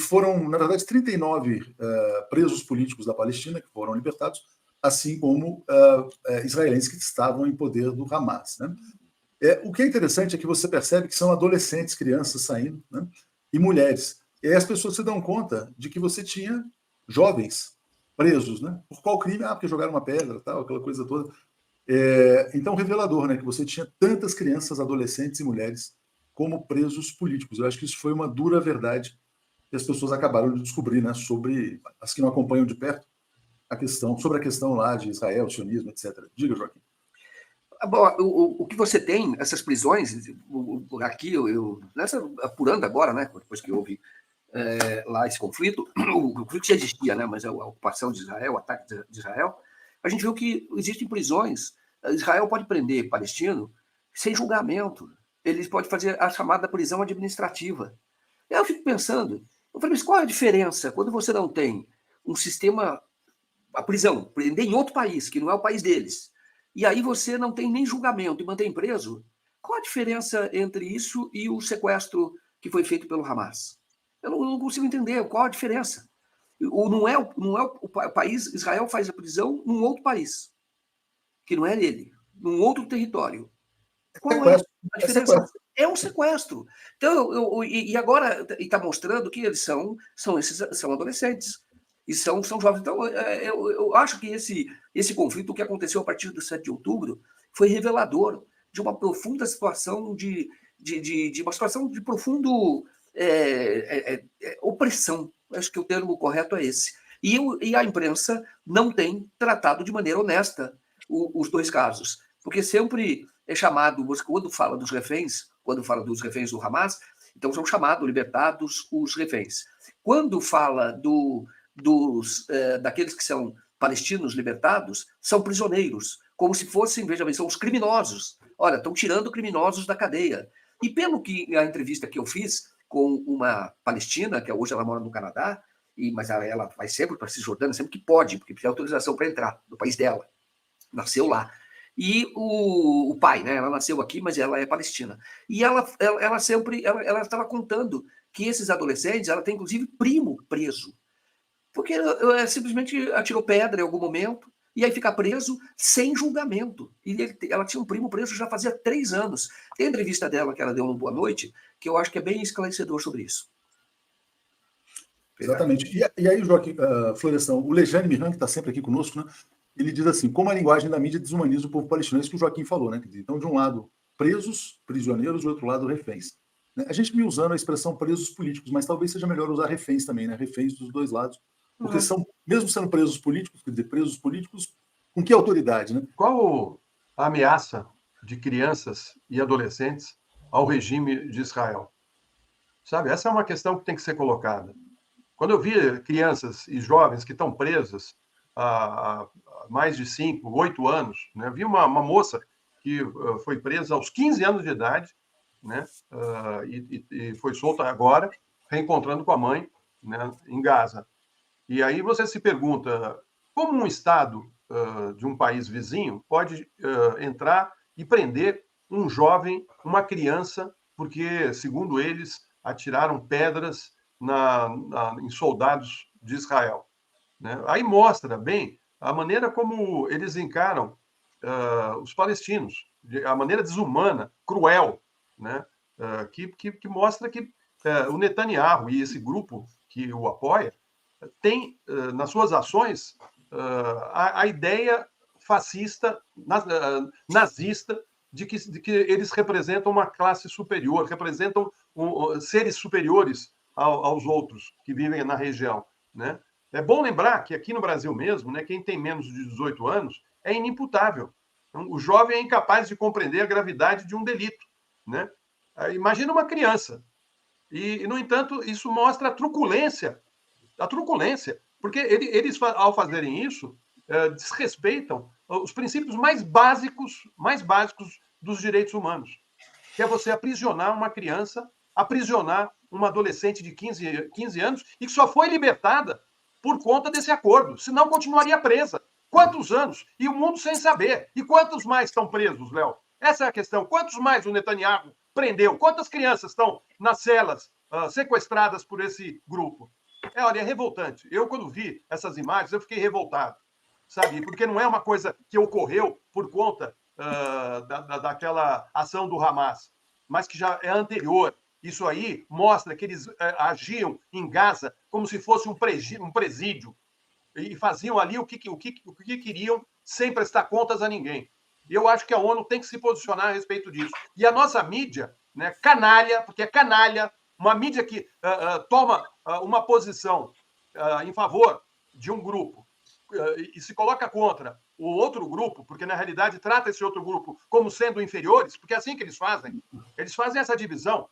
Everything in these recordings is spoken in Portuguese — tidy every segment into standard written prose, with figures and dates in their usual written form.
foram, na verdade, 39 presos políticos da Palestina que foram libertados, assim como israelenses que estavam em poder do Hamas, né? O que é interessante é que você percebe que são adolescentes, crianças saindo, né? E mulheres. E aí as pessoas se dão conta de que você tinha jovens presos, né? Por qual crime? Porque jogaram uma pedra, tal, aquela coisa toda. Então, revelador, né? Que você tinha tantas crianças, adolescentes e mulheres como presos políticos. Eu acho que isso foi uma dura verdade que as pessoas acabaram de descobrir, né? Sobre as que não acompanham de perto sobre a questão lá de Israel, sionismo, etc. Diga, Joaquim. Bom, o que você tem, essas prisões, aqui, apurando agora, né, depois que houve lá esse conflito, o conflito já existia, né, mas a ocupação de Israel, o ataque de Israel, a gente viu que existem prisões. Israel pode prender palestino sem julgamento. Eles podem fazer a chamada prisão administrativa. Eu fico pensando, mas qual é a diferença quando você não tem um sistema, a prisão, prender em outro país, que não é o país deles, e aí você não tem nem julgamento e mantém preso? Qual a diferença entre isso e o sequestro que foi feito pelo Hamas? Eu não consigo entender qual a diferença. Não é o país, Israel faz a prisão num outro país, que não é dele, num outro território. Qual é a diferença? É um sequestro. Então, e agora está mostrando que eles são adolescentes. E são jovens. Então, eu acho que esse conflito, o que aconteceu a partir do 7 de outubro, foi revelador de uma profunda situação de uma situação de profundo opressão. Acho que o termo correto é esse. E a imprensa não tem tratado de maneira honesta os dois casos. Porque sempre é chamado, quando fala dos reféns do Hamas, então são chamados libertados os reféns. Quando fala daqueles que são palestinos libertados, são prisioneiros, como se fossem, veja bem, são os criminosos. Olha, estão tirando criminosos da cadeia. E pelo que a entrevista que eu fiz com uma palestina, que hoje ela mora no Canadá, mas ela vai sempre para a Cisjordânia, sempre que pode, porque precisa de autorização para entrar no país dela. Nasceu lá. E o pai, né? Ela nasceu aqui, mas ela é palestina. E ela estava contando que esses adolescentes, ela tem inclusive primo preso, porque simplesmente atirou pedra em algum momento e aí fica preso sem julgamento. E ela tinha um primo preso já fazia 3 anos. Tem a entrevista dela que ela deu no Boa Noite, que eu acho que é bem esclarecedor sobre isso. Exatamente. E aí, Joaquim, Florestan, o Lejane Mihan, que está sempre aqui conosco, né? Ele diz assim, como a linguagem da mídia desumaniza o povo palestino. É isso que o Joaquim falou, né? Então, de um lado, presos, prisioneiros, do outro lado, reféns. A gente me usando a expressão presos políticos, mas talvez seja melhor usar reféns também, né? Reféns dos dois lados. Porque são, mesmo sendo presos políticos, quer dizer, presos políticos, com que autoridade, né? Qual a ameaça de crianças e adolescentes ao regime de Israel? Sabe, essa é uma questão que tem que ser colocada. Quando eu vi crianças e jovens que estão presas há mais de 5, 8 anos, né? Vi uma moça que foi presa aos 15 anos de idade, né? E foi solta agora, reencontrando com a mãe, né? Em Gaza. E aí você se pergunta, como um Estado de um país vizinho pode entrar e prender um jovem, uma criança, porque, segundo eles, atiraram pedras em soldados de Israel, né? Aí mostra bem a maneira como eles encaram os palestinos, a maneira desumana, cruel, né? Que mostra que o Netanyahu e esse grupo que o apoia tem nas suas ações a ideia fascista, nazista, de que eles representam uma classe superior, representam seres superiores aos outros que vivem na região, né? É bom lembrar que aqui no Brasil mesmo, né, quem tem menos de 18 anos é inimputável. Então, o jovem é incapaz de compreender a gravidade de um delito, né? Imagina uma criança. E, no entanto, isso mostra a truculência, porque eles ao fazerem isso, desrespeitam os princípios mais básicos dos direitos humanos, que é você aprisionar uma criança, aprisionar uma adolescente de 15 anos e que só foi libertada por conta desse acordo, senão continuaria presa. Quantos anos? E o mundo sem saber. E quantos mais estão presos, Léo? Essa é a questão. Quantos mais o Netanyahu prendeu? Quantas crianças estão nas celas sequestradas por esse grupo. Olha, é revoltante. Eu, quando vi essas imagens, eu fiquei revoltado, sabe? Porque não é uma coisa que ocorreu por conta daquela ação do Hamas, mas que já é anterior. Isso aí mostra que eles agiam em Gaza como se fosse um presídio e faziam ali o que queriam sem prestar contas a ninguém. E eu acho que a ONU tem que se posicionar a respeito disso. E a nossa mídia, né, canalha, porque é canalha, uma mídia que toma uma posição em favor de um grupo e se coloca contra o outro grupo, porque na realidade trata esse outro grupo como sendo inferiores, porque é assim que eles fazem. Eles fazem essa divisão.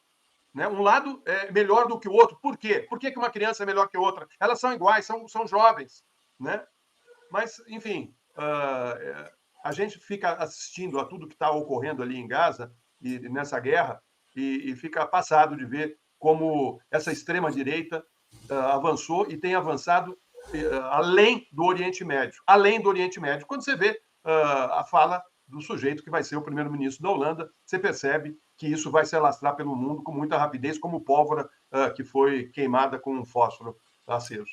Né? Um lado é melhor do que o outro. Por quê? Por que uma criança é melhor que outra? Elas são iguais, são jovens. Né? Mas, enfim, a gente fica assistindo a tudo que está ocorrendo ali em Gaza e nessa guerra e fica passado de ver como essa extrema-direita avançou e tem avançado além do Oriente Médio. Além do Oriente Médio. Quando você vê a fala do sujeito que vai ser o primeiro-ministro da Holanda, você percebe que isso vai se alastrar pelo mundo com muita rapidez, como pólvora que foi queimada com um fósforo aceso.